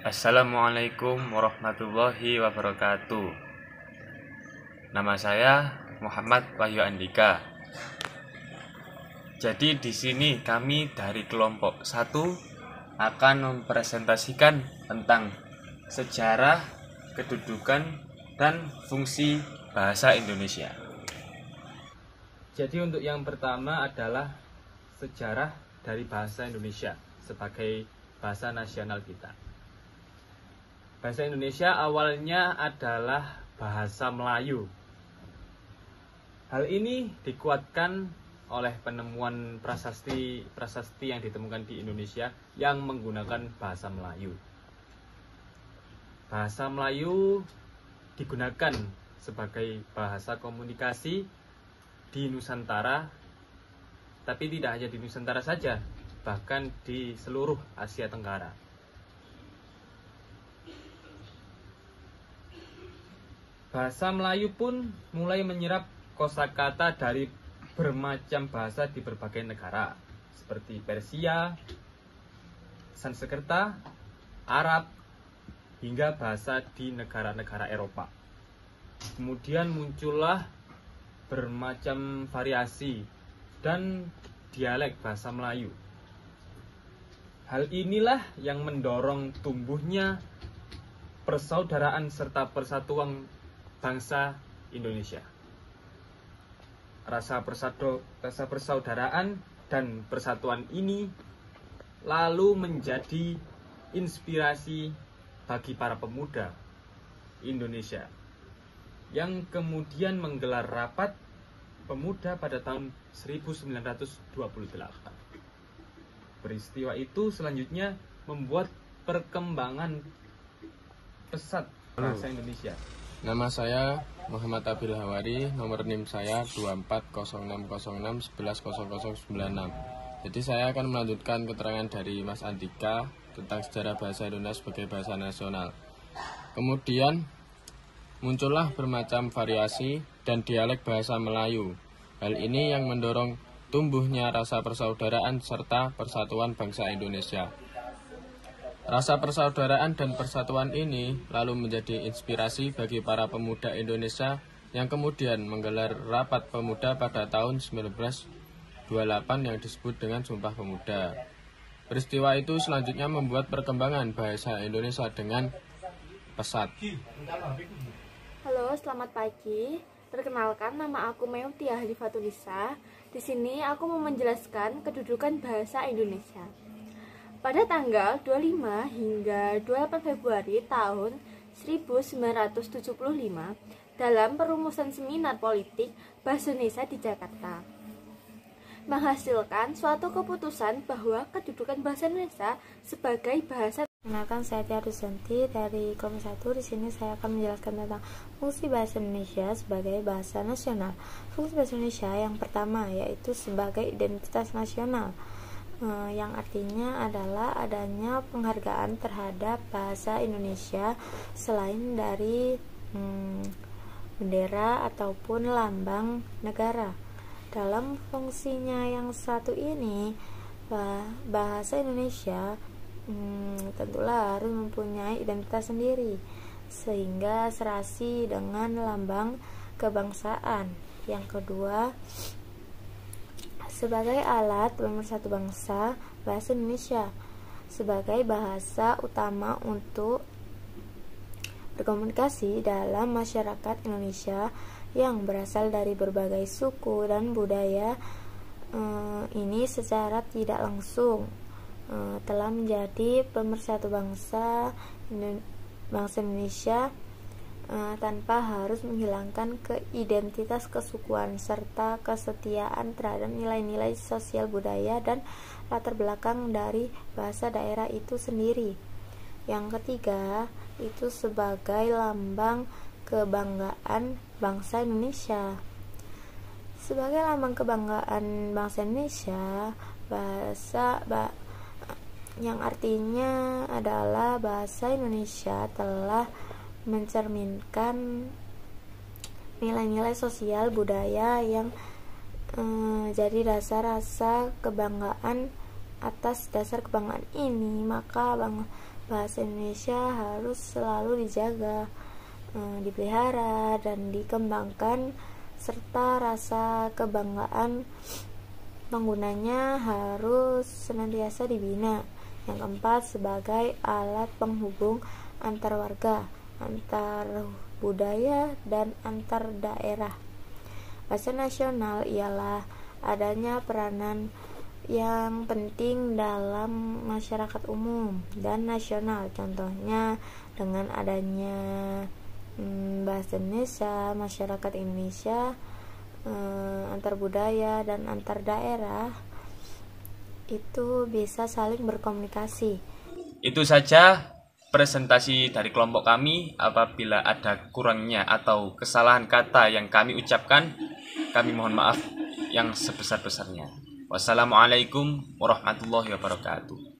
Assalamualaikum warahmatullahi wabarakatuh. Nama saya Muhammad Wahyu Andika. Jadi di sini kami dari kelompok 1 akan mempresentasikan tentang sejarah, kedudukan, dan fungsi bahasa Indonesia. Jadi untuk yang pertama adalah sejarah dari bahasa Indonesia sebagai bahasa nasional kita. Bahasa Indonesia awalnya adalah bahasa Melayu. Hal ini dikuatkan oleh penemuan prasasti yang ditemukan di Indonesia yang menggunakan bahasa Melayu. Bahasa Melayu digunakan sebagai bahasa komunikasi di Nusantara, tapi tidak hanya di Nusantara saja, bahkan di seluruh Asia Tenggara. Bahasa Melayu pun mulai menyerap kosakata dari bermacam bahasa di berbagai negara, seperti Persia, Sanskerta, Arab, hingga bahasa di negara-negara Eropa. Kemudian muncullah bermacam variasi dan dialek bahasa Melayu. Hal inilah yang mendorong tumbuhnya persaudaraan serta persatuan bangsa Indonesia. Rasa persaudaraan dan persatuan ini lalu menjadi inspirasi bagi para pemuda Indonesia yang kemudian menggelar rapat pemuda pada tahun 1928. Peristiwa itu selanjutnya membuat perkembangan pesat bahasa Indonesia. Nama saya Muhammad Abil Hawari, nomor NIM saya 240601110096. Jadi saya akan melanjutkan keterangan dari Mas Andika tentang sejarah bahasa Indonesia sebagai bahasa nasional. Kemudian muncullah bermacam variasi dan dialek bahasa Melayu. Hal ini yang mendorong tumbuhnya rasa persaudaraan serta persatuan bangsa Indonesia. Rasa persaudaraan dan persatuan ini lalu menjadi inspirasi bagi para pemuda Indonesia yang kemudian menggelar rapat pemuda pada tahun 1928 yang disebut dengan Sumpah Pemuda. Peristiwa itu selanjutnya membuat perkembangan bahasa Indonesia dengan pesat. Halo, selamat pagi. Perkenalkan, nama aku Meutia Halifatulisa. Di sini aku mau menjelaskan kedudukan bahasa Indonesia. Pada tanggal 25 hingga 28 Februari tahun 1975, dalam perumusan seminar politik Bahasa Indonesia di Jakarta, menghasilkan suatu keputusan bahwa kedudukan bahasa Indonesia sebagai bahasa. Perkenalkan, saya Tia Dusanti dari kelompok 1. Di sini saya akan menjelaskan tentang fungsi bahasa Indonesia sebagai bahasa nasional. Fungsi bahasa Indonesia yang pertama yaitu sebagai identitas nasional, yang artinya adalah adanya penghargaan terhadap bahasa Indonesia selain dari bendera ataupun lambang negara. Dalam fungsinya yang satu ini, bahasa Indonesia tentulah harus mempunyai identitas sendiri sehingga serasi dengan lambang kebangsaan. Yang kedua, sebagai alat pemersatu bangsa, bahasa Indonesia sebagai bahasa utama untuk berkomunikasi dalam masyarakat Indonesia yang berasal dari berbagai suku dan budaya. Ini secara tidak langsung telah menjadi pemersatu bangsa Indonesia tanpa harus menghilangkan keidentitas kesukuan serta kesetiaan terhadap nilai-nilai sosial budaya dan latar belakang dari bahasa daerah itu sendiri. Yang ketiga, itu sebagai lambang kebanggaan bangsa Indonesia. Sebagai lambang kebanggaan bangsa Indonesia, yang artinya adalah bahasa Indonesia telah mencerminkan nilai-nilai sosial budaya yang jadi dasar rasa kebanggaan. Atas dasar kebanggaan ini, maka bahasa Indonesia harus selalu dijaga, dipelihara, dan dikembangkan, serta rasa kebanggaan penggunanya harus senantiasa dibina. Yang keempat, sebagai alat penghubung antar warga, antar budaya, dan antar daerah. Bahasa nasional ialah adanya peranan yang penting dalam masyarakat umum dan nasional. Contohnya dengan adanya bahasa Indonesia, masyarakat Indonesia antar budaya dan antar daerah itu bisa saling berkomunikasi. Itu saja presentasi dari kelompok kami. Apabila ada kurangnya atau kesalahan kata yang kami ucapkan, kami mohon maaf yang sebesar-besarnya. Wassalamualaikum warahmatullahi wabarakatuh.